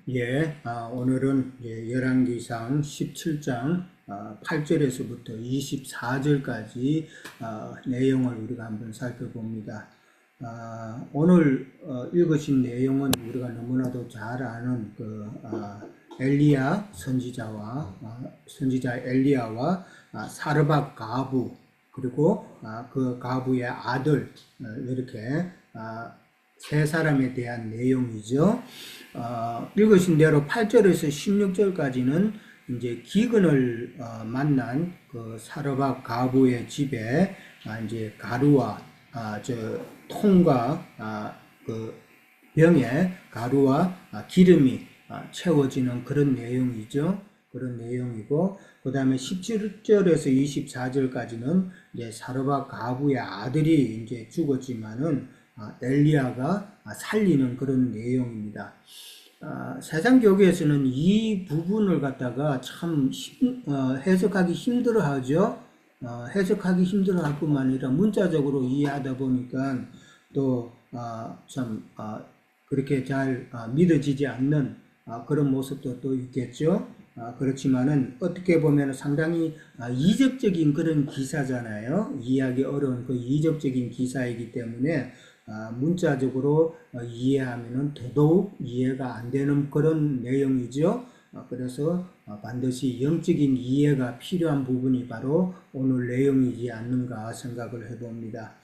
오늘은 열왕기상 17장 8절에서부터 24절까지 내용을 우리가 한번 살펴봅니다. 오늘 읽으신 내용은 우리가 너무나도 잘 아는 엘리야 선지자 엘리야와 사르밧 가부, 그리고 그 가부의 아들, 이렇게 세 사람에 대한 내용이죠. 읽으신 대로 8절에서 16절까지는 이제 기근을 만난 그 사르밧 가부의 집에 이제 가루와 통과 그 병에 가루와 기름이 채워지는 그런 내용이죠. 그런 내용이고, 그 다음에 17절에서 24절까지는 이제 사르밧 가부의 아들이 이제 죽었지만은 엘리야가 살리는 그런 내용입니다. 세상 교회에서는 이 부분을 갖다가 참 해석하기 힘들어 하죠. 해석하기 힘들어 할 뿐만 아니라 문자적으로 이해하다 보니까 또 그렇게 잘 믿어지지 않는 그런 모습도 또 있겠죠. 그렇지만은 어떻게 보면 상당히 이적적인 그런 기사잖아요. 이해하기 어려운 그 이적적인 기사이기 때문에 문자적으로 이해하면은 더더욱 이해가 안 되는 그런 내용이죠. 그래서 반드시 영적인 이해가 필요한 부분이 바로 오늘 내용이지 않는가 생각을 해봅니다.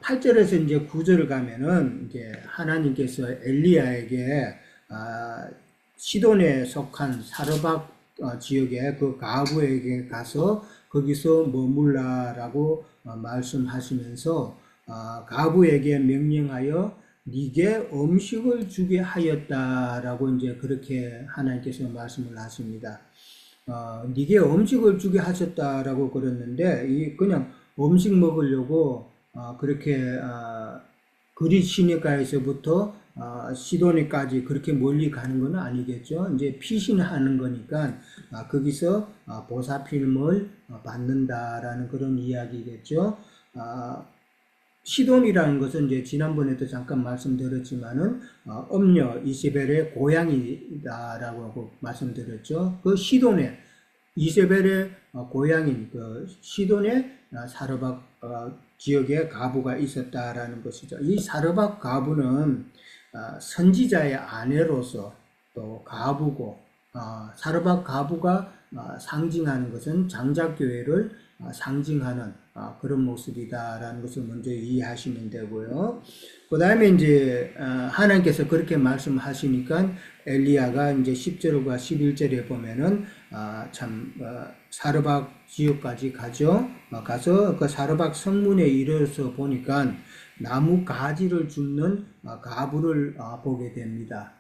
8절에서 이제 9절을 가면은 이제 하나님께서 엘리야에게 시돈에 속한 사르밧 지역의 그 가부에게 가서 거기서 머물라라고 말씀하시면서 가부에게 명령하여 네게 음식을 주게 하였다라고 이제 그렇게 하나님께서 말씀을 하십니다. 네게 음식을 주게 하셨다라고 그랬는데 이 그냥 음식 먹으려고 그렇게 그릿 시내가에서부터 시도니까지 그렇게 멀리 가는 건 아니겠죠. 이제 피신하는 거니까 거기서 보살핌을 받는다라는 그런 이야기겠죠. 시돈이라는 것은 이제 지난번에도 잠깐 말씀드렸지만은 엄녀 이세벨의 고향이다라고 말씀드렸죠. 그 시돈에 이세벨의 고향인 그 시돈에 사르밧 지역에 가부가 있었다라는 것이죠. 이 사르밧 가부는 선지자의 아내로서 또 가부고, 사르밧 가부가 상징하는 것은 장자교회를 상징하는 그런 모습이다라는 것을 먼저 이해하시면 되고요. 그 다음에 이제 하나님께서 그렇게 말씀하시니까 엘리야가 이제 10절과 11절에 보면은 사르밧 지역까지 가죠. 가서 그 사르밧 성문에 이르러서 보니까 나무 가지를 줍는 가부를 보게 됩니다.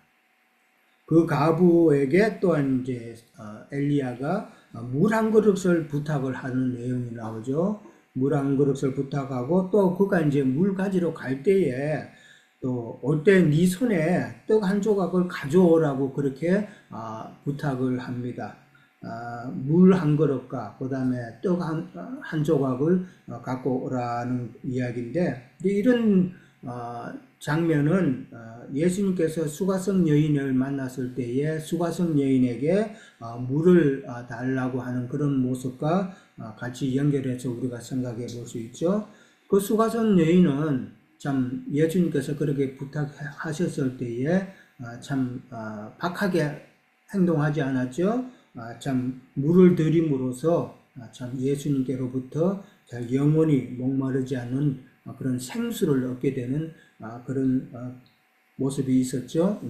그 가부에게 또한 이제 엘리야가 물 한 그릇을 부탁을 하는 내용이 나오죠. 물 한 그릇을 부탁하고 또 그가 이제 물 가지러 갈 때에 또 올 때 네 손에 떡 한 조각을 가져오라고 그렇게 부탁을 합니다. 물 한 그릇과 그 다음에 떡 한 조각을 갖고 오라는 이야기인데, 이런 장면은 예수님께서 수가성 여인을 만났을 때에 수가성 여인에게 물을 달라고 하는 그런 모습과 같이 연결해서 우리가 생각해 볼 수 있죠. 그 수가성 여인은 참 예수님께서 그렇게 부탁하셨을 때에 참 박하게 행동하지 않았죠. 참 물을 드림으로써 참 예수님께로부터 영원히 목마르지 않는 그런 생수를 얻게 되는 그런 모습이 있었죠.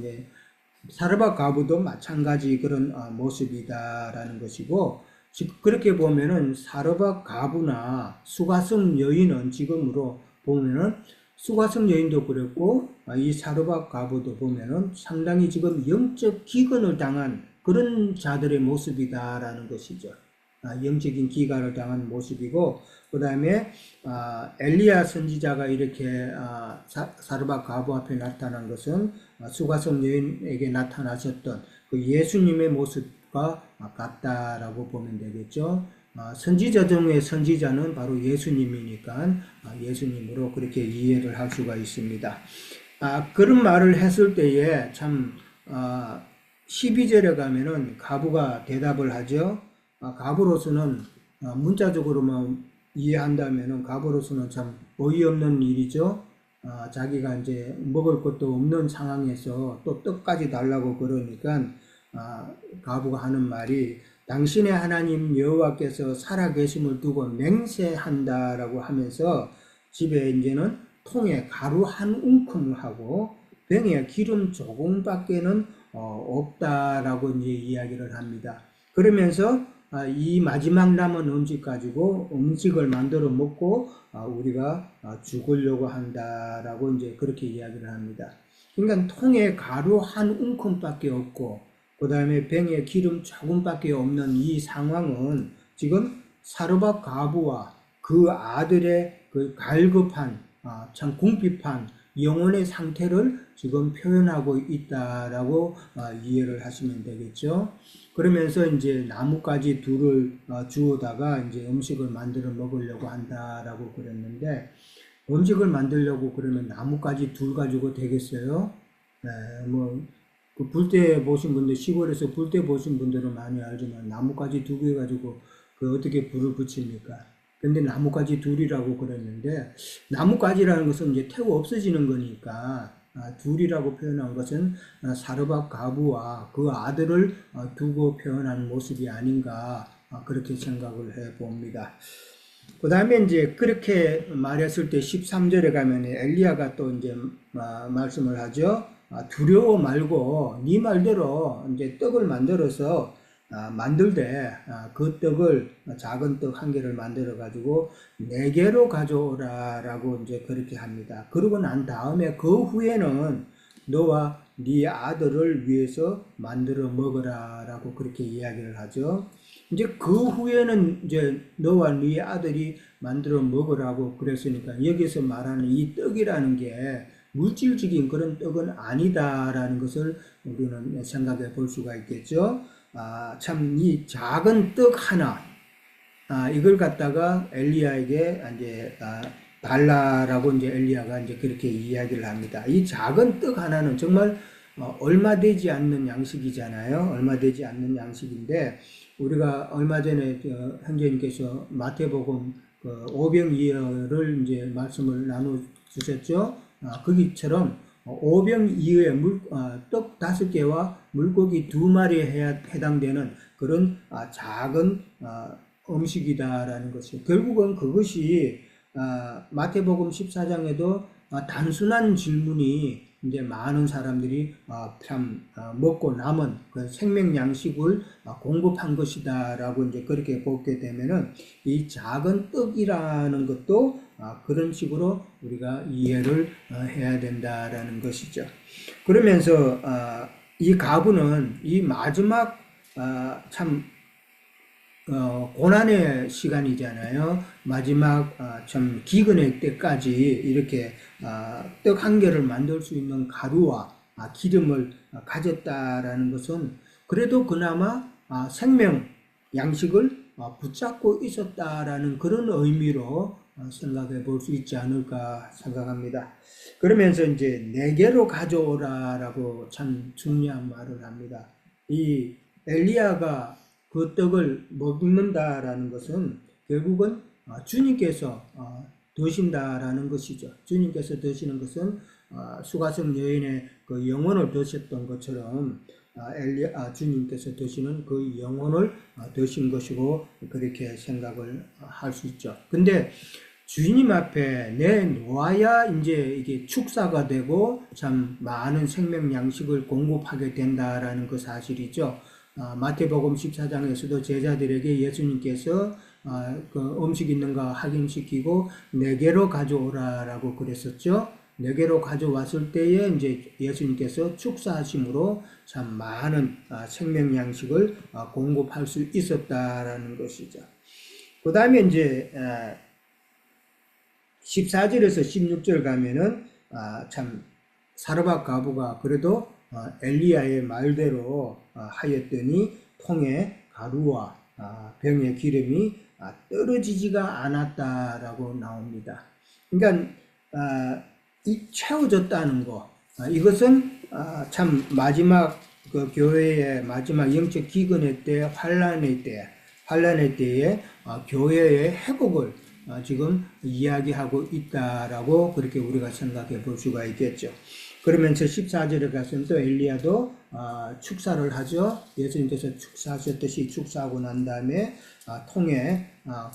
사르밧 가부도 마찬가지 그런 모습이다라는 것이고, 즉 그렇게 보면은 사르밧 가부나 수가성 여인은 지금으로 보면은 수가성 여인도 그랬고 이 사르밧 가부도 보면은 상당히 지금 영적 기근을 당한 그런 자들의 모습이다라는 것이죠. 영적인 기간을 당한 모습이고, 그 다음에 엘리야 선지자가 이렇게 사르밧 가부 앞에 나타난 것은 수가성 여인에게 나타나셨던 그 예수님의 모습과 같다라고 보면 되겠죠. 선지자 중에 선지자는 바로 예수님이니까 예수님으로 그렇게 이해를 할 수가 있습니다. 그런 말을 했을 때에 참 12절에 가면은 가부가 대답을 하죠. 가부로서는 문자적으로만 이해한다면은 가부로서는 참 어이없는 일이죠. 자기가 이제 먹을 것도 없는 상황에서 또 떡까지 달라고 그러니까 가부가 하는 말이 당신의 하나님 여호와께서 살아계심을 두고 맹세한다라고 하면서 집에 이제는 통에 가루 한 움큼하고 병에 기름 조금밖에는 없다라고 이제 이야기를 합니다. 그러면서 이 마지막 남은 음식 가지고 음식을 만들어 먹고 우리가 죽으려고 한다라고 이제 그렇게 이야기를 합니다. 그러니까 통에 가루 한 움큼밖에 없고 그 다음에 병에 기름 조금밖에 없는 이 상황은 지금 사르밧 가부와 그 아들의 그 갈급한 참 궁핍한 영혼의 상태를 지금 표현하고 있다라고 이해를 하시면 되겠죠. 그러면서 이제 나뭇가지 둘을 주워다가 이제 음식을 만들어 먹으려고 한다라고 그랬는데 음식을 만들려고 그러면 나뭇가지 둘 가지고 되겠어요? 네, 그 불때 보신 분들, 시골에서 불때 보신 분들은 많이 알지만 나뭇가지 두 개 가지고 그 어떻게 불을 붙입니까? 근데 나뭇가지 둘이라고 그랬는데 나뭇가지라는 것은 이제 태워 없어지는 거니까 둘이라고 표현한 것은 사르밧 가부와 그 아들을 두고 표현한 모습이 아닌가 그렇게 생각을 해 봅니다. 그 다음에 이제 그렇게 말했을 때 13절에 가면 엘리야가 또 이제 말씀을 하죠. 두려워 말고 네 말대로 이제 떡을 만들어서 만들되 그 떡을 작은 떡 한 개를 만들어 가지고 내게로 가져오라라고 이제 그렇게 합니다. 그러고 난 다음에 그 후에는 너와 네 아들을 위해서 만들어 먹으라라고 그렇게 이야기를 하죠. 이제 그 후에는 이제 너와 네 아들이 만들어 먹으라고 그랬으니까 여기서 말하는 이 떡이라는 게 물질적인 그런 떡은 아니다라는 것을 우리는 생각해 볼 수가 있겠죠. 참 이 작은 떡 하나 이걸 갖다가 엘리야에게 이제 달라라고 이제 엘리야가 이제 그렇게 이야기를 합니다. 이 작은 떡 하나는 정말 얼마 되지 않는 양식이잖아요. 얼마 되지 않는 양식인데 우리가 얼마 전에 형제님께서 마태복음 그 오병이어를 이제 말씀을 나눠 주셨죠. 거기처럼 오병이어의 떡 5개와 물고기 2마리에 해당되는 그런 작은 음식이다라는 것이요. 결국은 그것이 마태복음 14장에도 단순한 질문이 이제 많은 사람들이 참 먹고 남은 그 생명 양식을 공급한 것이다라고 이제 그렇게 보게 되면은 이 작은 떡이라는 것도 그런 식으로 우리가 이해를 해야 된다라는 것이죠. 그러면서 이 가부는 이 마지막 참 고난의 시간이잖아요. 마지막 참 기근의 때까지 이렇게 떡 한 개를 만들 수 있는 가루와 기름을 가졌다라는 것은 그래도 그나마 생명 양식을 붙잡고 있었다라는 그런 의미로 생각해 볼 수 있지 않을까 생각합니다. 그러면서 이제 내게로 가져오라라고 참 중요한 말을 합니다. 이 엘리야가 그 떡을 먹는다라는 것은 결국은 주님께서 드신다라는 것이죠. 주님께서 드시는 것은 수가성 여인의 그 영혼을 드셨던 것처럼 주님께서 드시는 그 영혼을 드신 것이고 그렇게 생각을 할 수 있죠. 근데 주님 앞에 내놓아야 이제 이게 축사가 되고 참 많은 생명 양식을 공급하게 된다라는 그 사실이죠. 마태복음 14장에서도 제자들에게 예수님께서 그 음식 있는가 확인시키고 내게로 가져오라라고 그랬었죠. 내게로 가져왔을 때에 이제 예수님께서 축사하심으로 참 많은 생명 양식을 공급할 수 있었다라는 것이죠. 그 다음에 이제 14절에서 16절 가면은 참 사르밧 가부가 그래도 엘리야의 말대로 하였더니 통에 가루와 병의 기름이 떨어지지가 않았다라고 나옵니다. 그러니까 이 채워졌다는 거, 이것은 참 마지막 그 교회의 마지막 영적 기근의 때, 환란의 때에 교회의 회복을 지금 이야기하고 있다라고 그렇게 우리가 생각해 볼 수가 있겠죠. 그러면서 14절에 가서는 또 엘리야도 축사를 하죠. 예수님께서 축사하셨듯이 축사하고 난 다음에 통에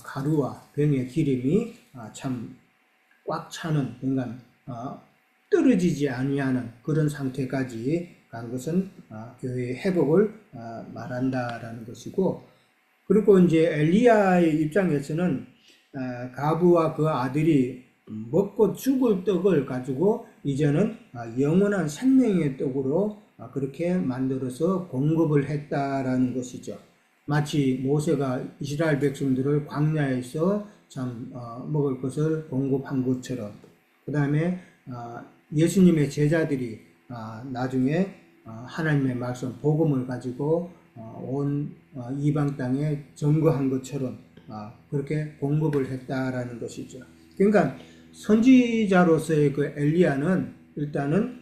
가루와 병의 기름이 참 꽉 차는, 그러니까 떨어지지 아니하는 그런 상태까지 간 것은 교회의 회복을 말한다라는 것이고, 그리고 이제 엘리야의 입장에서는 가부와 그 아들이 먹고 죽을 떡을 가지고 이제는 영원한 생명의 떡으로 그렇게 만들어서 공급을 했다라는 것이죠. 마치 모세가 이스라엘 백성들을 광야에서 참 먹을 것을 공급한 것처럼, 그 다음에 예수님의 제자들이 나중에 하나님의 말씀 복음을 가지고 온 이방 땅에 전거한 것처럼 그렇게 공급을 했다라는 것이죠. 그러니까 선지자로서의 그 엘리야는 일단은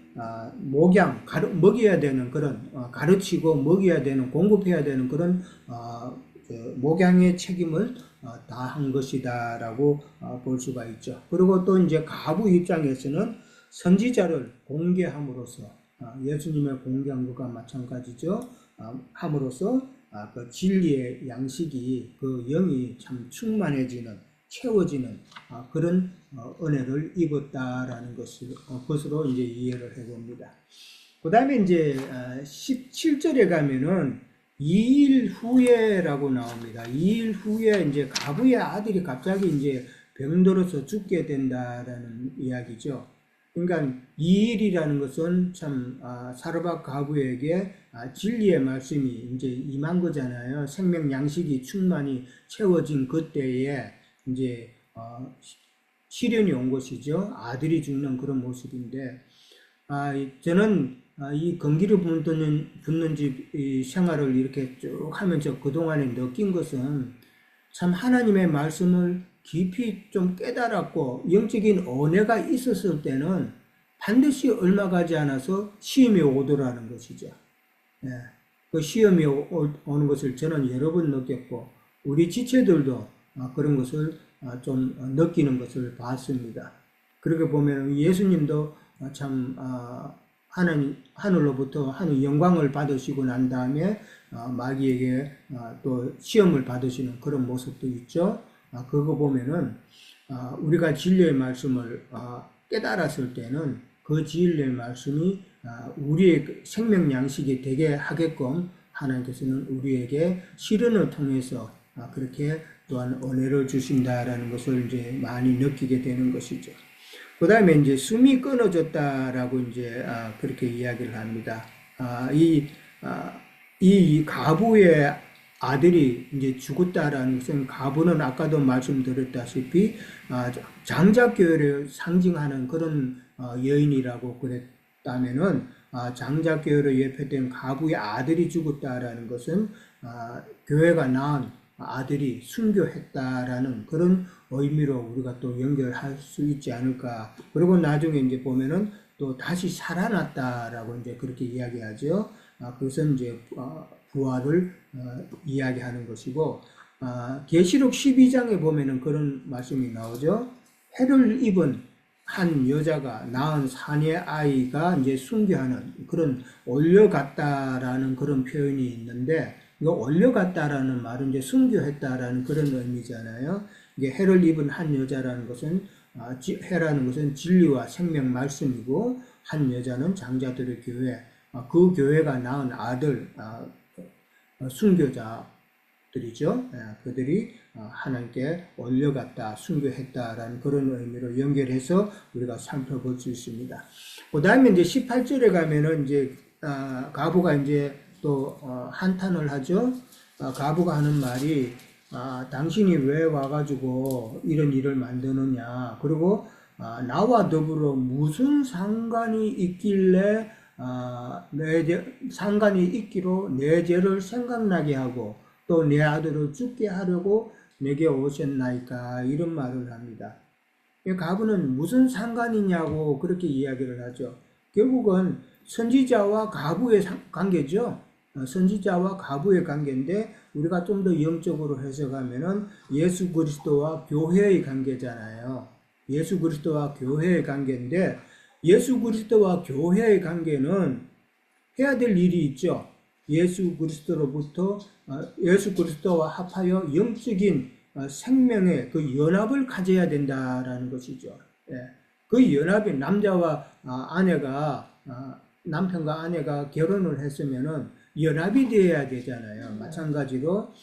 먹여야 되는 그런 가르치고 먹여야 되는, 공급해야 되는 그런 목양의 책임을 다한 것이다라고 볼 수가 있죠. 그리고 또 이제 가부 입장에서는 선지자를 공개함으로써 예수님의 공개한 것과 마찬가지죠. 함으로써 그 진리의 양식이 그 영이 참 충만해지는, 채워지는 그런 은혜를 입었다라는 것으로 이제 이해를 해봅니다. 그 다음에 이제 17절에 가면은 2일 후에라고 나옵니다. 2일 후에 이제 가부의 아들이 갑자기 이제 병들어서 죽게 된다라는 이야기죠. 그러니까 2일이라는 것은 참 사르밧 가부에게 진리의 말씀이 이제 임한 거잖아요. 생명 양식이 충만히 채워진 그때에 이제 시련이 온 것이죠. 아들이 죽는 그런 모습인데, 저는 이 건기를 붓는 집 생활을 이렇게 쭉 하면서 그동안에 느낀 것은 참 하나님의 말씀을 깊이 좀 깨달았고 영적인 은혜가 있었을 때는 반드시 얼마 가지 않아서 시험이 오더라는 것이죠. 예, 그 시험이 오는 것을 저는 여러 번 느꼈고 우리 지체들도 그런 것을 좀 느끼는 것을 봤습니다. 그렇게 보면 예수님도 참 하늘로부터 하늘 영광을 받으시고 난 다음에 마귀에게 또 시험을 받으시는 그런 모습도 있죠. 그거 보면은 우리가 진리의 말씀을 깨달았을 때는 그 진리의 말씀이 우리의 생명 양식이 되게 하게끔 하나님께서는 우리에게 시련을 통해서 그렇게 또한 은혜를 주신다라는 것을 이제 많이 느끼게 되는 것이죠. 그 다음에 이제 숨이 끊어졌다라고 이제 그렇게 이야기를 합니다. 이 가부의 아들이 이제 죽었다라는 것은, 가부는 아까도 말씀드렸다시피 장자교회를 상징하는 그런 여인이라고 그랬다면은 장자교회를 예표된 가부의 아들이 죽었다라는 것은 교회가 낳은 아들이 순교했다라는 그런 의미로 우리가 또 연결할 수 있지 않을까. 그리고 나중에 이제 보면은 또 다시 살아났다라고 이제 그렇게 이야기하죠. 그것은 이제 부활을 이야기하는 것이고, 계시록 12장에 보면은 그런 말씀이 나오죠. 해를 입은 한 여자가 낳은 사내 아이가 이제 순교하는 그런 올려갔다라는 그런 표현이 있는데, 이거 올려갔다라는 말은 이제 순교했다라는 그런 의미잖아요. 이게 해를 입은 한 여자라는 것은 해라는 것은 진리와 생명 말씀이고, 한 여자는 장자들의 교회, 그 교회가 낳은 아들 순교자들이죠. 그들이 하나님께 올려갔다, 순교했다라는 그런 의미로 연결해서 우리가 살펴볼 수 있습니다. 그 다음에 이제 18절에 가면은 이제 가부가 이제 또 한탄을 하죠. 가부가 하는 말이 당신이 왜 와가지고 이런 일을 만드느냐, 그리고 나와 더불어 무슨 상관이 있길래 상관이 있기로 내 죄를 생각나게 하고 또 내 아들을 죽게 하려고 내게 오셨나이까, 이런 말을 합니다. 가부는 무슨 상관이냐고 그렇게 이야기를 하죠. 결국은 선지자와 가부의 관계죠. 선지자와 가부의 관계인데 우리가 좀 더 영적으로 해석하면은 예수 그리스도와 교회의 관계잖아요. 예수 그리스도와 교회의 관계인데 예수 그리스도와 교회의 관계는 해야 될 일이 있죠. 예수 그리스도로부터 예수 그리스도와 합하여 영적인 생명의 그 연합을 가져야 된다라는 것이죠. 예. 그 연합이 남자와 아내가 남편과 아내가 결혼을 했으면은 연합이 되어야 되잖아요. 마찬가지로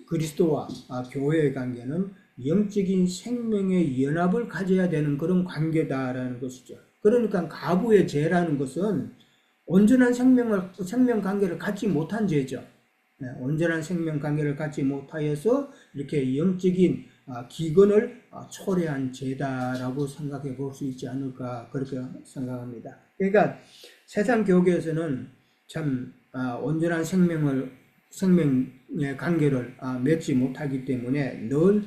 그리스도와 교회의 관계는 영적인 생명의 연합을 가져야 되는 그런 관계다라는 것이죠. 그러니까 가부의 죄라는 것은 온전한 생명 관계를 갖지 못한 죄죠. 온전한 생명 관계를 갖지 못하여서 이렇게 영적인 기근을 초래한 죄다라고 생각해 볼 수 있지 않을까 그렇게 생각합니다. 그러니까 세상 교계에서는 참 온전한 생명의 관계를 맺지 못하기 때문에 늘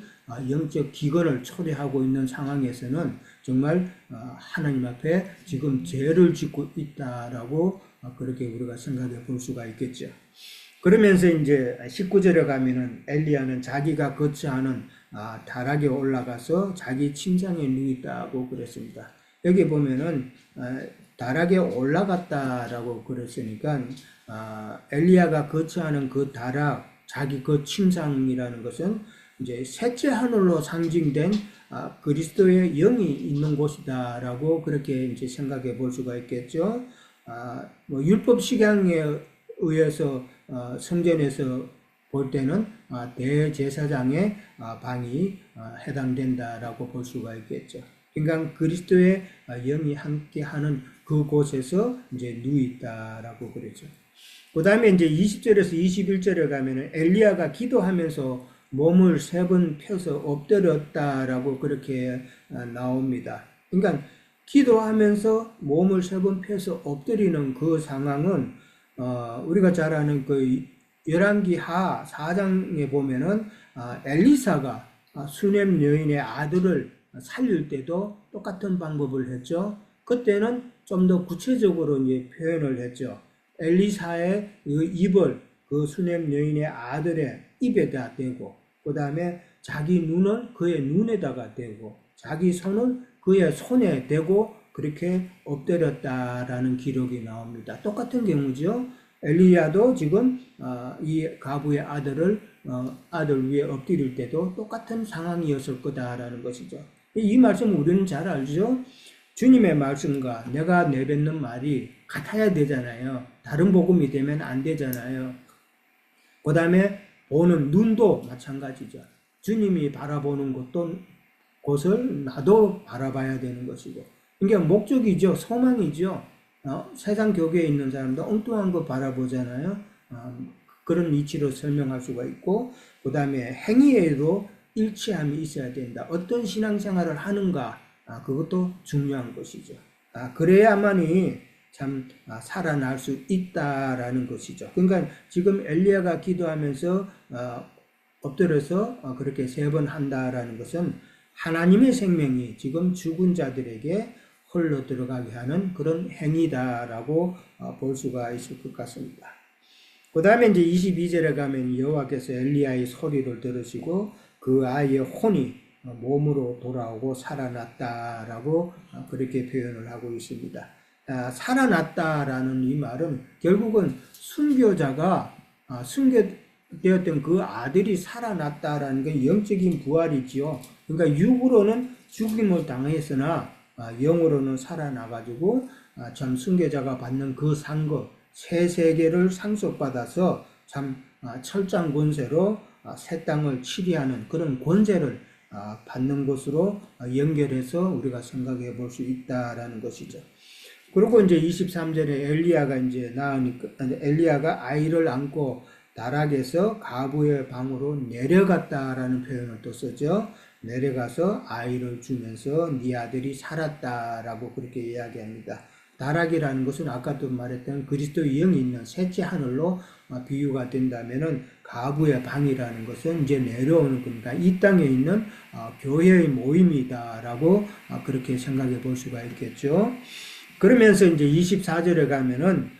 영적 기근을 초래하고 있는 상황에서는 정말 하나님 앞에 지금 죄를 짓고 있다라고 그렇게 우리가 생각해 볼 수가 있겠죠. 그러면서 이제 19절에 가면은 엘리야는 자기가 거처하는 다락에 올라가서 자기 침상에 누웠다고 그랬습니다. 여기 보면은 다락에 올라갔다라고 그랬으니까 엘리야가 거처하는 그 다락, 자기 그 침상이라는 것은 이제 셋째 하늘로 상징된 그리스도의 영이 있는 곳이다라고 그렇게 이제 생각해 볼 수가 있겠죠. 뭐 율법 식양에 의해서 성전에서 볼 때는 대제사장의 방이 해당된다라고 볼 수가 있겠죠. 그러니까 그리스도의 영이 함께하는 그곳에서 이제 누있다라고 그러죠. 그 다음에 이제 20절에서 21절에 가면은 엘리야가 기도하면서 몸을 3번 펴서 엎드렸다라고 그렇게 나옵니다. 그러니까 기도하면서 몸을 3번 펴서 엎드리는 그 상황은 우리가 잘 아는 그 열왕기 하 4장에 보면은 엘리사가 수넴 여인의 아들을 살릴 때도 똑같은 방법을 했죠. 그때는 좀 더 구체적으로 이제 표현을 했죠. 엘리사의 그 입을 그 수넴 여인의 아들의 입에다 대고, 그 다음에 자기 눈을 그의 눈에다가 대고, 자기 손을 그의 손에 대고 그렇게 엎드렸다라는 기록이 나옵니다. 똑같은 경우죠. 엘리야도 지금 이 가부의 아들 위에 엎드릴 때도 똑같은 상황이었을 거다라는 것이죠. 이 말씀 우리는 잘 알죠. 주님의 말씀과 내가 내뱉는 말이 같아야 되잖아요. 다른 복음이 되면 안 되잖아요. 그 다음에 보는 눈도 마찬가지죠. 주님이 바라보는 곳을 나도 바라봐야 되는 것이고, 이게 목적이죠. 소망이죠. 세상 교계에 있는 사람도 엉뚱한 거 바라보잖아요. 그런 이치로 설명할 수가 있고, 그 다음에 행위에도 일치함이 있어야 된다. 어떤 신앙생활을 하는가, 그것도 중요한 것이죠. 그래야만이 참 살아날 수 있다라는 것이죠. 그러니까 지금 엘리야가 기도하면서 엎드려서 그렇게 3번 한다라는 것은 하나님의 생명이 지금 죽은 자들에게 흘러 들어가게 하는 그런 행위다라고 볼 수가 있을 것 같습니다. 그 다음에 이제 22절에 가면 여호와께서 엘리야의 소리를 들으시고 그 아이의 혼이 몸으로 돌아오고 살아났다라고 그렇게 표현을 하고 있습니다. 살아났다라는 이 말은 결국은 순교자가 순교되었던 그 아들이 살아났다라는 게 영적인 부활이지요. 그러니까 육으로는 죽임을 당했으나 영으로는 살아나가지고 참 순교자가 받는 그 상급 새 세계를 상속받아서 참 철장 권세로 새 땅을 치리하는 그런 권세를 받는 것으로 연결해서 우리가 생각해 볼 수 있다라는 것이죠. 그리고 이제 23절에 엘리야가 아이를 안고 다락에서 가부의 방으로 내려갔다라는 표현을 또 쓰죠. 내려가서 아이를 주면서 네 아들이 살았다라고 그렇게 이야기합니다. 다락이라는 것은 아까도 말했던 그리스도의 영이 있는 셋째 하늘로 비유가 된다면은 가부의 방이라는 것은 이제 내려오는 겁니다. 이 땅에 있는 교회의 모임이다라고 그렇게 생각해 볼 수가 있겠죠. 그러면서 이제 24절에 가면은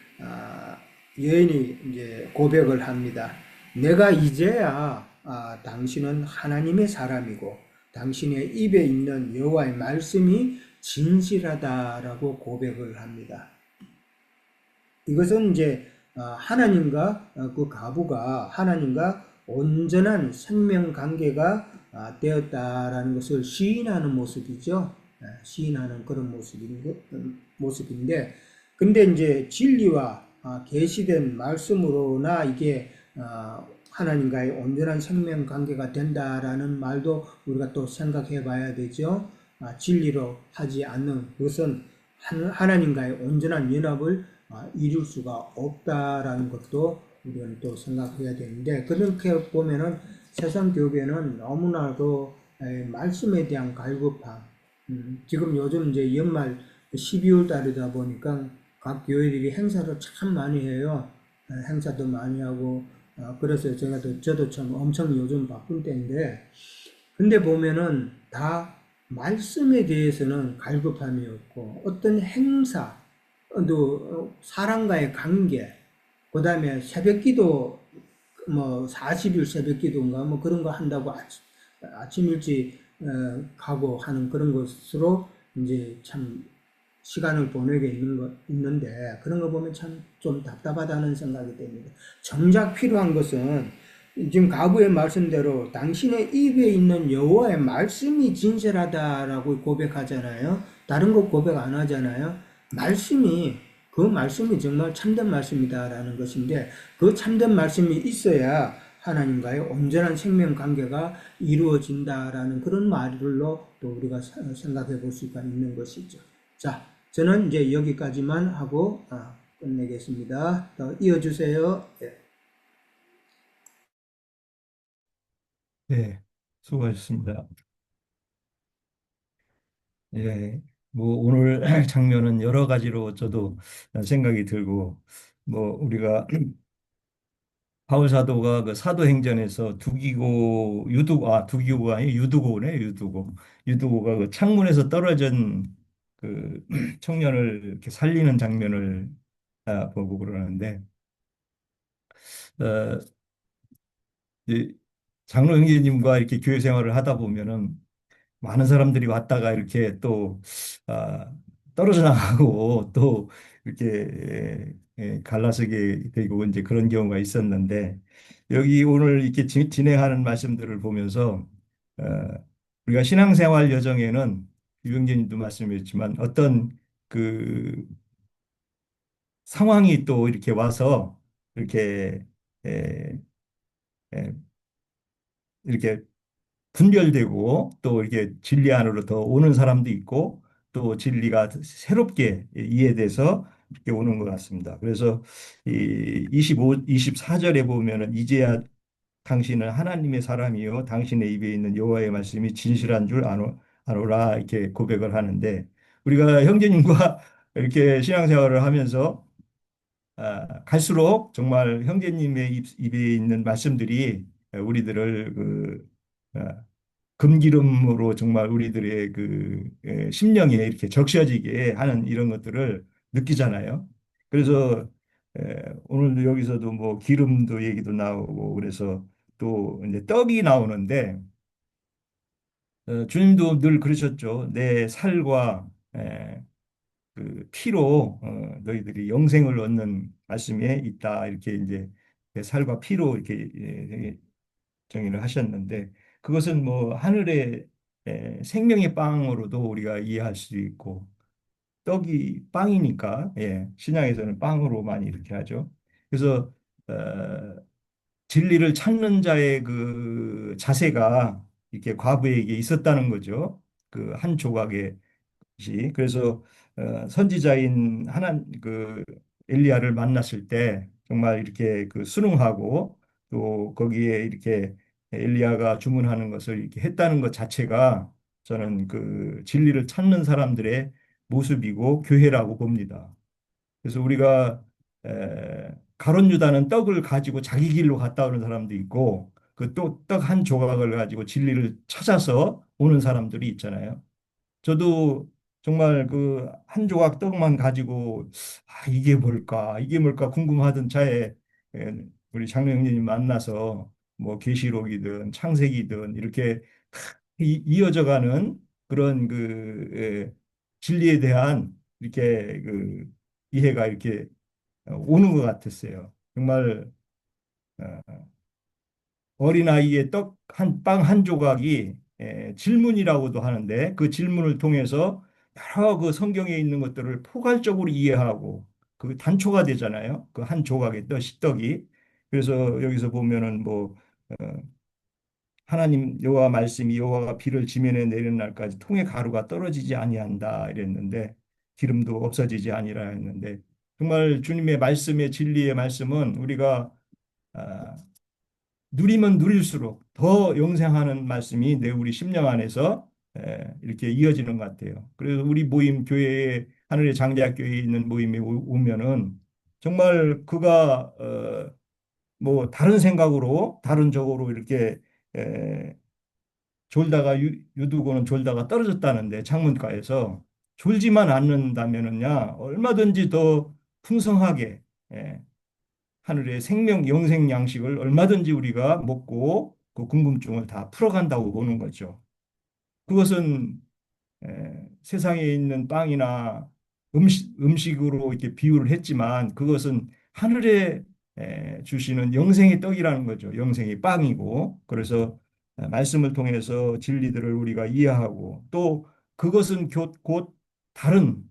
여인이 이제 고백을 합니다. 내가 이제야 당신은 하나님의 사람이고 당신의 입에 있는 여호와의 말씀이 진실하다라고 고백을 합니다. 이것은 이제 하나님과 그 가부가 하나님과 온전한 생명 관계가 되었다라는 것을 시인하는 모습이죠. 시인하는 그런 모습인데, 근데 이제 진리와 계시된 말씀으로나 이게 하나님과의 온전한 생명 관계가 된다라는 말도 우리가 또 생각해 봐야 되죠. 진리로 하지 않는 그것은 하나님과의 온전한 연합을 이룰 수가 없다라는 것도 우리는 또 생각해야 되는데, 그렇게 보면은 세상 교회는 너무나도 말씀에 대한 갈급함, 지금 요즘 이제 연말 12월 달이다 보니까 각 교회들이 행사를 참 많이 해요. 행사도 많이 하고, 그래서 저도 참 엄청 요즘 바쁜 때인데, 근데 보면은 다 말씀에 대해서는 갈급함이 없고, 어떤 행사, 또 사람과의 관계, 그 다음에 새벽기도 뭐 40일 새벽기도인가 뭐 그런 거 한다고 아침 일찍 가고 하는 그런 것으로 이제 참 시간을 보내게 있는데, 그런 거 보면 참 좀 답답하다는 생각이 듭니다. 정작 필요한 것은 지금 가부의 말씀대로 당신의 입에 있는 여호와의 말씀이 진실하다라고 고백하잖아요. 다른 거 고백 안 하잖아요. 말씀이 그 말씀이 정말 참된 말씀이다라는 것인데, 그 참된 말씀이 있어야 하나님과의 온전한 생명 관계가 이루어진다라는 그런 말로 또 우리가 생각해 볼 수가 있는 것이죠. 자, 저는 이제 여기까지만 하고 끝내겠습니다. 더 이어주세요. 네. 네, 수고하셨습니다. 예, 뭐 오늘 장면은 여러 가지로 저도 생각이 들고, 뭐 우리가 바울 사도가 그 사도행전에서 두기고가 아니 유두고네, 유두고가 그 창문에서 떨어진 그 청년을 이렇게 살리는 장면을 보고 그러는데, 어, 이 장로 형제님과 이렇게 교회 생활을 하다 보면은 많은 사람들이 왔다가 이렇게 또 아, 떨어져 나가고 또 이렇게 갈라서게 되고 이제 그런 경우가 있었는데, 여기 오늘 이렇게 진행하는 말씀들을 보면서 어, 우리가 신앙생활 여정에는 유영진님도 말씀했지만 어떤 그 상황이 또 이렇게 와서 이렇게 에, 에, 이렇게 분별되고 또 이게 진리 안으로 더 오는 사람도 있고 또 진리가 새롭게 이해돼서 이렇게 오는 것 같습니다. 그래서 이 24절에 보면은 이제야 당신은 하나님의 사람이요 당신의 입에 있는 여호와의 말씀이 진실한 줄 아노라 이렇게 고백을 하는데, 우리가 형제님과 이렇게 신앙생활을 하면서 갈수록 정말 형제님의 입에 있는 말씀들이 우리들을 금기름으로 정말 우리들의 그 심령에 이렇게 적셔지게 하는 이런 것들을 느끼잖아요. 그래서 오늘 여기서도 뭐 기름도 얘기도 나오고 그래서 또 이제 떡이 나오는데, 주님도 늘 그러셨죠. 내 살과 그 피로 너희들이 영생을 얻는 말씀에 있다. 이렇게 이제 내 살과 피로 이렇게 정의를 하셨는데, 그것은 뭐 하늘의 생명의 빵으로도 우리가 이해할 수 있고, 떡이 빵이니까 신약에서는 빵으로 많이 이렇게 하죠. 그래서 어, 진리를 찾는 자의 그 자세가 이렇게 과부에게 있었다는 거죠. 그 한 조각의 그래서 선지자인 그 엘리야를 만났을 때 정말 이렇게 그 순응하고 또 거기에 이렇게 엘리야가 주문하는 것을 이렇게 했다는 것 자체가 저는 그 진리를 찾는 사람들의 모습이고 교회라고 봅니다. 그래서 우리가 가룟 유다는 떡을 가지고 자기 길로 갔다 오는 사람도 있고 그 또 떡 한 조각을 가지고 진리를 찾아서 오는 사람들이 있잖아요. 저도 정말 그 한 조각 떡만 가지고 이게 뭘까 이게 뭘까 궁금하던 차에 에, 우리 장로님님 만나서 뭐 계시록이든 창세기든 이렇게 이어져가는 그런 진리에 대한 이렇게 이해가 이렇게 오는 것 같았어요. 정말 어, 어린아이의 빵 한 조각이 질문이라고도 하는데 그 질문을 통해서 여러 그 성경에 있는 것들을 포괄적으로 이해하고 그 단초가 되잖아요. 그 한 조각의 떡이. 그래서 여기서 보면은 뭐 어, 하나님 여호와 말씀이 여호와가 비를 지면에 내리는 날까지 통에 가루가 떨어지지 아니한다 이랬는데 기름도 없어지지 아니라 했는데 정말 주님의 말씀의 진리의 말씀은 우리가 아, 누리면 누릴수록 더 영생하는 말씀이 내 우리 심령 안에서 이렇게 이어지는 것 같아요. 그래서 우리 모임 교회에 하늘의 장대학교에 있는 모임에 오면은 정말 그가 뭐 다른 생각으로 다른 쪽으로 이렇게 에, 졸다가 유두고는 졸다가 떨어졌다는데 창문가에서 졸지만 않는다면은야 얼마든지 더 풍성하게 하늘의 생명 영생 양식을 얼마든지 우리가 먹고 그 궁금증을 다 풀어간다고 보는 거죠. 그것은 세상에 있는 빵이나 음식으로 이렇게 비유를 했지만 그것은 하늘에 주시는 영생의 떡이라는 거죠. 영생의 빵이고 그래서 말씀을 통해서 진리들을 우리가 이해하고 또 그것은 곧 다른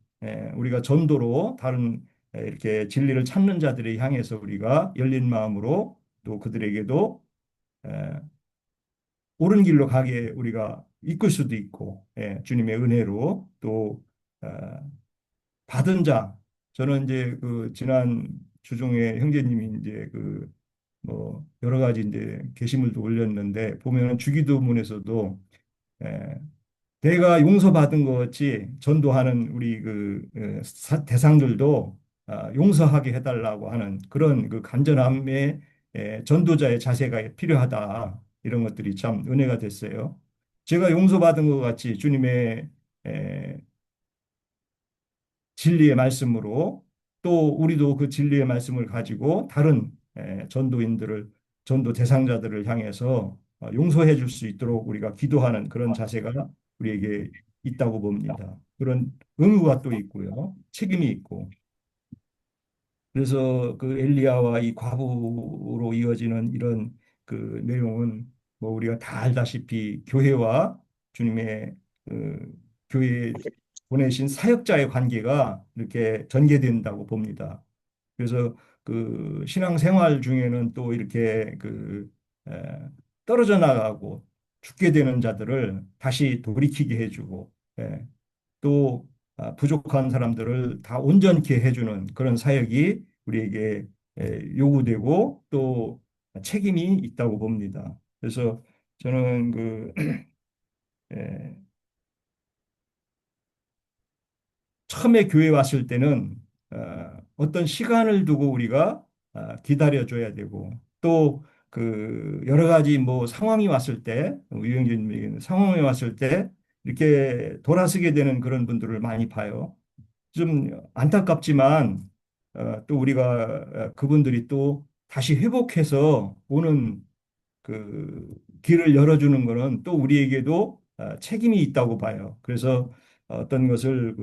우리가 전도로 다른 이렇게 진리를 찾는 자들을 향해서 우리가 열린 마음으로 또 그들에게도 에, 옳은 길로 가게 우리가 이끌 수도 있고 주님의 은혜로 또 어, 받은 자 저는 이제 그 지난 주중에 형제님이 이제 그 뭐 여러 가지 이제 게시물도 올렸는데 보면은 주기도문에서도 에, 내가 용서받은 것 같이 전도하는 우리 대상들도 용서하게 해달라고 하는 그런 그 간절함의 전도자의 자세가 필요하다. 이런 것들이 참 은혜가 됐어요. 제가 용서받은 것 같이 주님의 에, 진리의 말씀으로 또 우리도 그 진리의 말씀을 가지고 다른 전도 대상자들을 향해서 용서해 줄 수 있도록 우리가 기도하는 그런 자세가 우리에게 있다고 봅니다. 그런 의무가 또 있고요. 책임이 있고. 그래서 그 엘리야와 이 과부로 이어지는 이런 그 내용은 뭐 우리가 다 알다시피 교회와 주님의 그 교회에 보내신 사역자의 관계가 이렇게 전개된다고 봅니다. 그래서 그 신앙생활 중에는 또 이렇게 에, 떨어져 나가고 죽게 되는 자들을 다시 돌이키게 해주고 또 부족한 사람들을 다 온전케 해주는 그런 사역이 우리에게 요구되고 또 책임이 있다고 봅니다. 그래서 저는 에, 처음에 교회 왔을 때는 어떤 시간을 두고 우리가 기다려줘야 되고 또 그 여러 가지 뭐 상황이 왔을 때 유형진에게는 상황이 왔을 때 이렇게 돌아서게 되는 그런 분들을 많이 봐요. 좀 안타깝지만 또 우리가 그분들이 또 다시 회복해서 오는 그 길을 열어주는 것은 또 우리에게도 책임이 있다고 봐요. 그래서 어떤 것을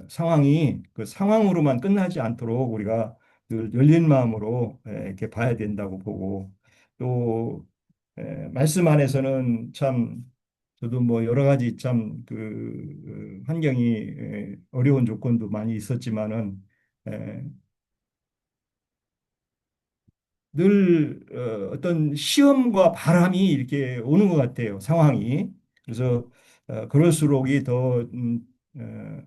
상황이 그 상황으로만 끝나지 않도록 우리가 늘 열린 마음으로 이렇게 봐야 된다고 보고 또 말씀 안에서는 참 저도 뭐 여러 가지 참 환경이 어려운 조건도 많이 있었지만은 늘 어떤 시험과 바람이 이렇게 오는 것 같아요. 상황이. 그래서 그럴수록이 더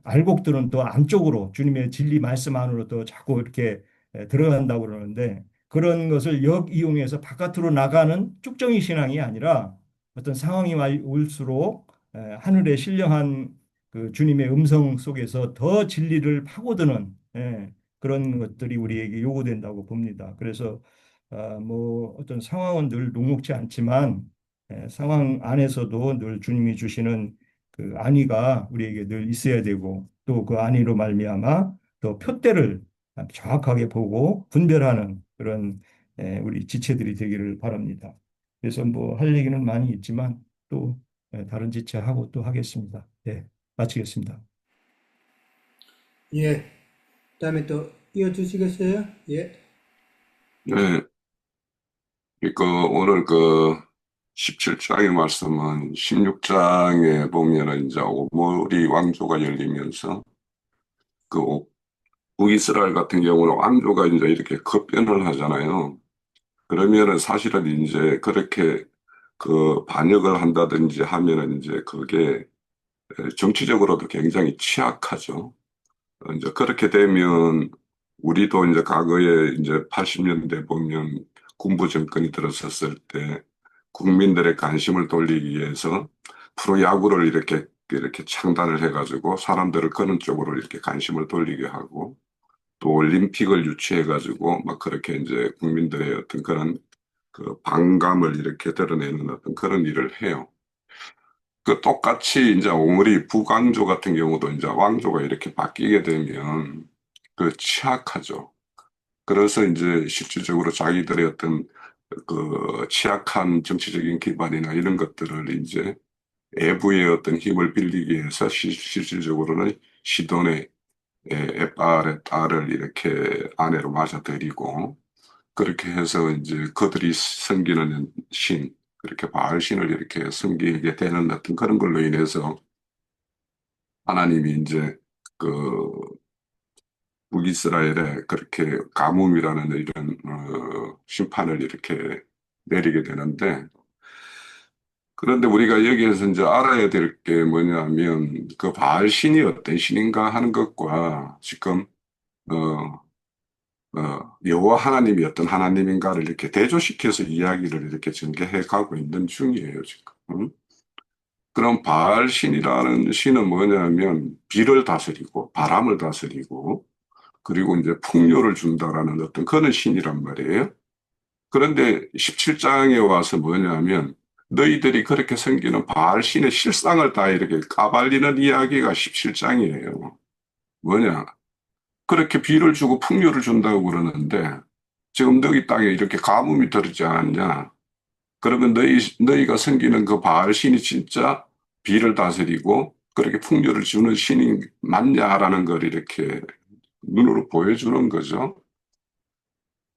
알곡들은 더 안쪽으로 주님의 진리 말씀 안으로 더 자꾸 이렇게 들어간다고 그러는데 그런 것을 역이용해서 바깥으로 나가는 쭉정이 신앙이 아니라 어떤 상황이 올수록 하늘의 신령한 그 주님의 음성 속에서 더 진리를 파고드는 그런 것들이 우리에게 요구된다고 봅니다. 그래서 뭐 어떤 상황은 늘 녹록지 않지만 상황 안에서도 늘 주님이 주시는 그 안위가 우리에게 늘 있어야 되고 또 그 안위로 말미암아 또 표대를 정확하게 보고 분별하는 그런 우리 지체들이 되기를 바랍니다. 그래서 뭐 할 얘기는 많이 있지만 또 다른 지체하고 또 하겠습니다. 네, 마치겠습니다. 예. 그다음에 또 이어주시겠어요? 예. 네, 오늘 그 17장의 말씀은 16장에 보면은 이제 오므리 왕조가 열리면서 북이스라엘 같은 경우는 왕조가 이제 이렇게 급변을 하잖아요. 그러면은 사실은 이제 그렇게 그 반역을 한다든지 하면은 이제 그게 정치적으로도 굉장히 취약하죠. 이제 그렇게 되면 우리도 이제 과거에 이제 80년대 보면 군부 정권이 들어섰을 때 국민들의 관심을 돌리기 위해서 프로야구를 이렇게 창단을 해가지고 사람들을 그런 쪽으로 이렇게 관심을 돌리게 하고 또 올림픽을 유치해가지고 막 그렇게 이제 국민들의 어떤 그런 그 반감을 이렇게 드러내는 어떤 그런 일을 해요. 그 똑같이 이제 오므리 북왕조 같은 경우도 이제 왕조가 이렇게 바뀌게 되면 그 취약하죠. 그래서 이제 실질적으로 자기들의 어떤 그 취약한 정치적인 기반이나 이런 것들을 이제 외부의 어떤 힘을 빌리기 위해서 실질적으로는 시돈의 에빨의 딸을 이렇게 아내로 맞아들이고 그렇게 해서 이제 그들이 섬기는 신, 그렇게 바알신을 이렇게 섬기게 되는 어떤 그런 걸로 인해서 하나님이 이제 그 북이스라엘에 그렇게 가뭄이라는 이런 심판을 이렇게 내리게 되는데 그런데 우리가 여기에서 이제 알아야 될 게 뭐냐면 그 바알 신이 어떤 신인가 하는 것과 지금 어, 여호와 하나님이 어떤 하나님인가를 이렇게 대조시켜서 이야기를 이렇게 전개해 가고 있는 중이에요, 지금. 그럼 바알 신이라는 신은 뭐냐면 비를 다스리고 바람을 다스리고 그리고 이제 풍요를 준다라는 어떤 그런 신이란 말이에요. 그런데 17장에 와서 뭐냐면 너희들이 그렇게 섬기는 바알 신의 실상을 다 이렇게 까발리는 이야기가 17장이에요. 뭐냐? 그렇게 비를 주고 풍요를 준다고 그러는데 지금 너희 땅에 이렇게 가뭄이 들지 않았냐? 그러면 너희가 섬기는 그 바알 신이 진짜 비를 다스리고 그렇게 풍요를 주는 신이 맞냐라는 걸 이렇게 눈으로 보여주는 거죠.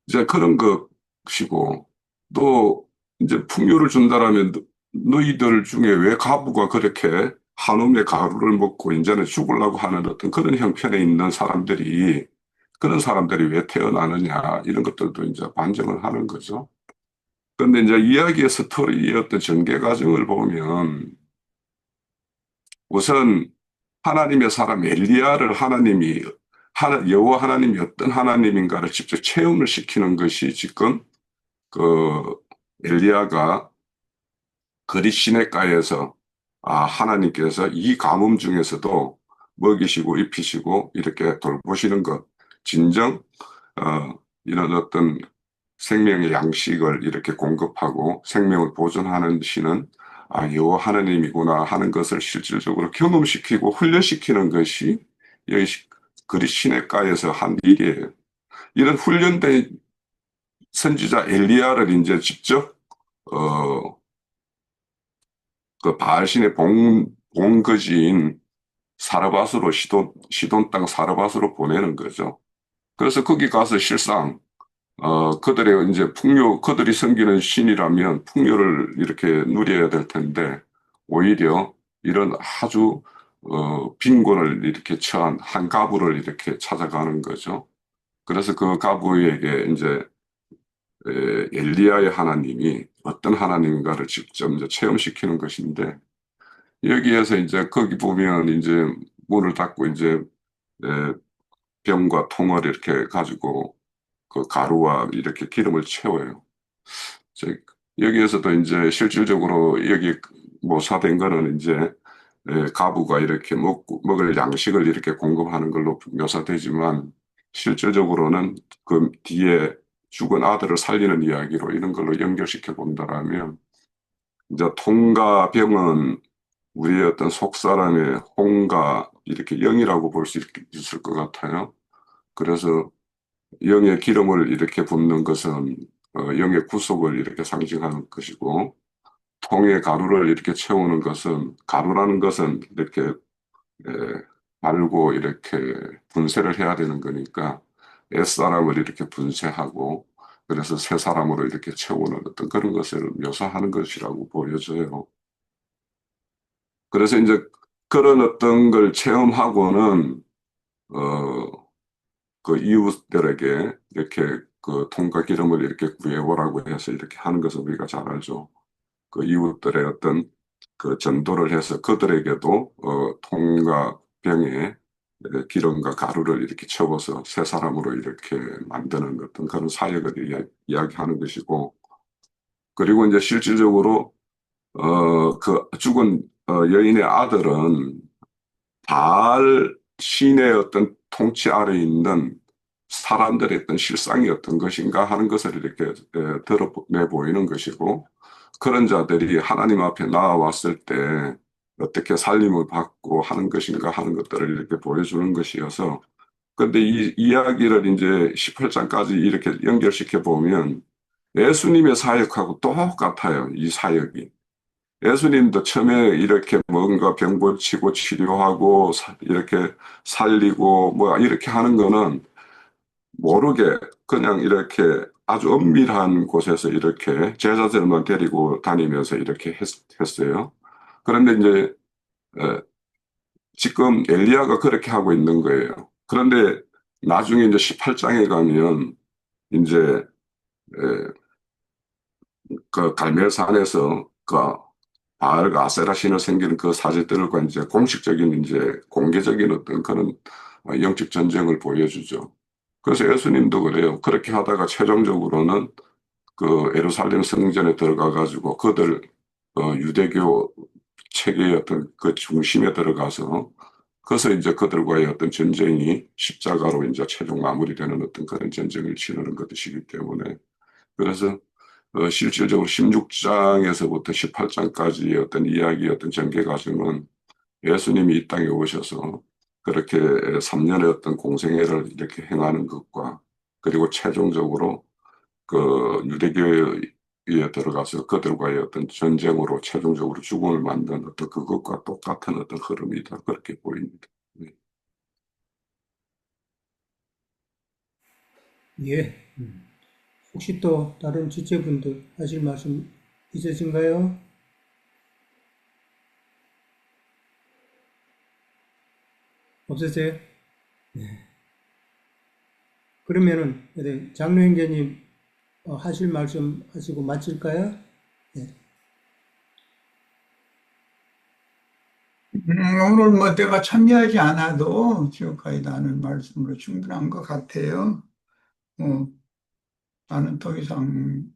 이제 그런 것이고 또 이제 풍요를 준다라면 너희들 중에 왜 과부가 그렇게 한움의 가루를 먹고 이제는 죽으려고 하는 어떤 그런 형편에 있는 사람들이 그런 사람들이 왜 태어나느냐 이런 것들도 이제 반증을 하는 거죠. 그런데 이제 이야기의 스토리의 어떤 전개 과정을 보면 우선 하나님의 사람 엘리야를 하나님이 여호와 하나님이 어떤 하나님인가를 직접 체험을 시키는 것이 지금 그 엘리야가 그리 시냇가에서 하나님께서 이 가뭄 중에서도 먹이시고 입히시고 이렇게 돌보시는 것 진정 이런 어떤 생명의 양식을 이렇게 공급하고 생명을 보존하는 신은 여호와 하나님이구나 하는 것을 실질적으로 경험시키고 훈련시키는 것이 여기 그리 시냇가에서 한 일이에요. 이런 훈련된 선지자 엘리야를 이제 직접 어, 그 바알신의 본거지인 사르밧으로 시돈 땅 사르밧으로 보내는 거죠. 그래서 거기 가서 실상 그들의 이제 그들이 섬기는 신이라면 풍요를 이렇게 누려야 될 텐데, 오히려 이런 아주, 빈곤을 이렇게 처한 한 가부를 이렇게 찾아가는 거죠. 그래서 그 가부에게 이제, 엘리야의 하나님이 어떤 하나님인가를 직접 이제 체험시키는 것인데, 여기에서 이제 거기 보면 이제 문을 닫고 이제, 에, 병과 통을 이렇게 가지고 그 가루와 이렇게 기름을 채워요. 여기에서도 이제 실질적으로 여기 모사된 거는 이제 가부가 이렇게 먹을 양식을 이렇게 공급하는 걸로 묘사되지만 실질적으로는 그 뒤에 죽은 아들을 살리는 이야기로 이런 걸로 연결시켜 본다라면 이제 통과 병은 우리의 어떤 속사람의 혼과 이렇게 영이라고 볼 수 있을 것 같아요. 그래서 영의 기름을 이렇게 붓는 것은 영의 구속을 이렇게 상징하는 것이고, 통에 가루를 이렇게 채우는 것은, 가루라는 것은 이렇게 에, 갈고 이렇게 분쇄를 해야 되는 거니까 옛사람을 이렇게 분쇄하고 그래서 새 사람으로 이렇게 채우는 어떤 그런 것을 묘사하는 것이라고 보여져요. 그래서 이제 그런 어떤 걸 체험하고는 어, 그 이웃들에게 이렇게 그 통과 기름을 이렇게 구해보라고 해서 이렇게 하는 것을 우리가 잘 알죠. 그 이웃들의 어떤 그 전도를 해서 그들에게도 통과 병에 기름과 가루를 이렇게 채워서 새 사람으로 이렇게 만드는 어떤 그런 사역을 이야기하는 것이고, 그리고 이제 실질적으로 그 죽은 여인의 아들은 바알 신의 어떤 통치 아래 있는 사람들의 어떤 실상이 어떤 것인가 하는 것을 이렇게 드러내 보이는 것이고, 그런 자들이 하나님 앞에 나와왔을 때 어떻게 살림을 받고 하는 것인가 하는 것들을 이렇게 보여주는 것이어서, 근데 이 이야기를 이제 18장까지 이렇게 연결시켜 보면 예수님의 사역하고 똑같아요, 이 사역이. 예수님도 처음에 이렇게 뭔가 병 고치고 치료하고 이렇게 살리고 뭐 이렇게 하는 거는 모르게 그냥 이렇게 아주 엄밀한 곳에서 이렇게 제자들만 데리고 다니면서 이렇게 했어요. 그런데 이제 어, 지금 엘리야가 그렇게 하고 있는 거예요. 그런데 나중에 이제 18장에 가면 이제 그 갈멜산에서 그 바알과 아세라 신을 생기는 그 사제들과 이제 공식적인 이제 공개적인 어떤 그런 영적 전쟁을 보여주죠. 그래서 예수님도 그래요. 그렇게 하다가 최종적으로는 그 예루살렘 성전에 들어가 가지고 그들 유대교 체계의 어떤 그 중심에 들어가서 그래서 이제 그들과의 어떤 전쟁이 십자가로 이제 최종 마무리되는 어떤 그런 전쟁을 치르는 것이기 때문에 그래서 실질적으로 16장에서부터 18장까지의 어떤 이야기의 어떤 전개 과정은 예수님이 이 땅에 오셔서 그렇게 3년의 어떤 공생애를 이렇게 행하는 것과 그리고 최종적으로 그 유대교에 들어가서 그들과의 어떤 전쟁으로 최종적으로 죽음을 만든 어떤 그것과 똑같은 어떤 흐름이다. 그렇게 보입니다. 네. 예. 혹시 또 다른 지체분들 하실 말씀 있으신가요? 없으세요? 그러면은 네, 장로 형제님 하실 말씀 하시고 마칠까요? 예. 오늘 뭐 내가 참여하지 않아도 지금까지 나눈 말씀으로 충분한 것 같아요. 어, 나는 더 이상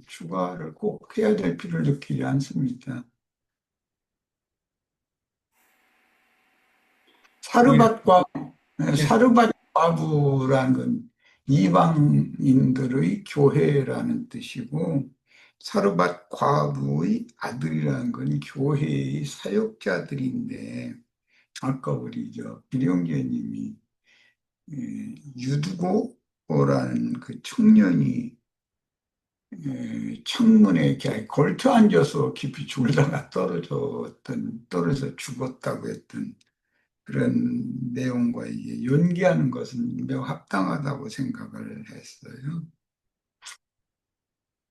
추가를 꼭 해야 될 필요를 느끼지 않습니다. 예. 사르밧과 예. 사르밧 과부라는 건 이방인들의 교회라는 뜻이고 사르밧 과부의 아들이라는 건 교회의 사역자들인데 아까 우리 비령제님이 유두고라는 그 청년이 창문에 이렇게 걸터 앉아서 깊이 졸다가 떨어져 죽었다고 했던 그런 내용과 이게 연계하는 것은 매우 합당하다고 생각을 했어요.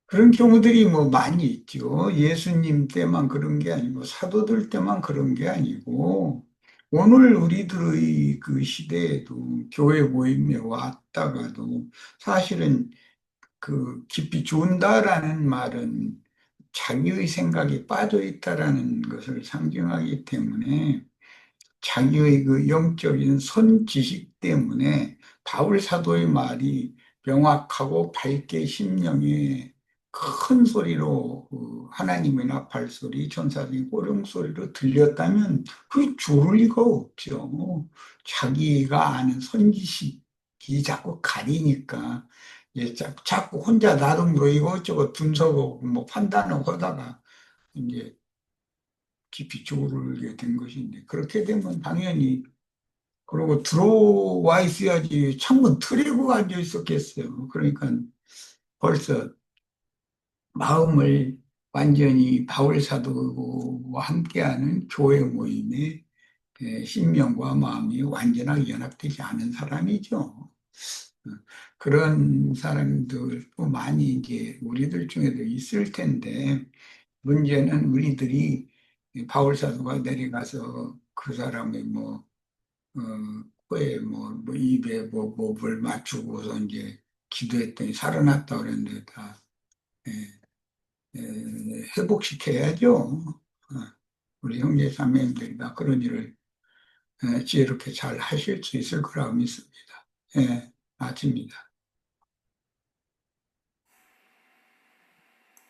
그런 경우들이 뭐 많이 있죠. 예수님 때만 그런 게 아니고 사도들 때만 그런 게 아니고 오늘 우리들의 그 시대에도 교회 모임에 왔다가도 사실은 그 깊이 준다라는 말은 자기의 생각이 빠져 있다라는 것을 상징하기 때문에 자기의 그 영적인 선지식 때문에 바울 사도의 말이 명확하고 밝게 심령에 큰 소리로 그 하나님의 나팔 소리, 천사들의 호령 소리로 들렸다면 그게 좋을 리가 없죠. 자기가 아는 선지식이 자꾸 가리니까 자꾸 혼자 나름 뭐 이것저것 분석하고 뭐 판단을 하다가 이제 깊이 조르게 된 것인데, 그렇게 되면 당연히, 그러고 들어와 있어야지 창문 트리고 앉아 있었겠어요. 그러니까 벌써 마음을 완전히 바울 사도와 함께하는 교회 모임에 신명과 마음이 완전하게 연합되지 않은 사람이죠. 그런 사람들도 많이 이제 우리들 중에도 있을 텐데, 문제는 우리들이 바울 사도가 내려가서 그 사람의 어, 코에 입에 뭘 맞추고서 이제 기도했더니 살아났다 그랬는데 다 예, 회복시켜야죠. 우리 형제 자매님들이 다 그런 일을 지혜롭게 잘 하실 수 있을 거라고 믿습니다. 예, 마칩니다.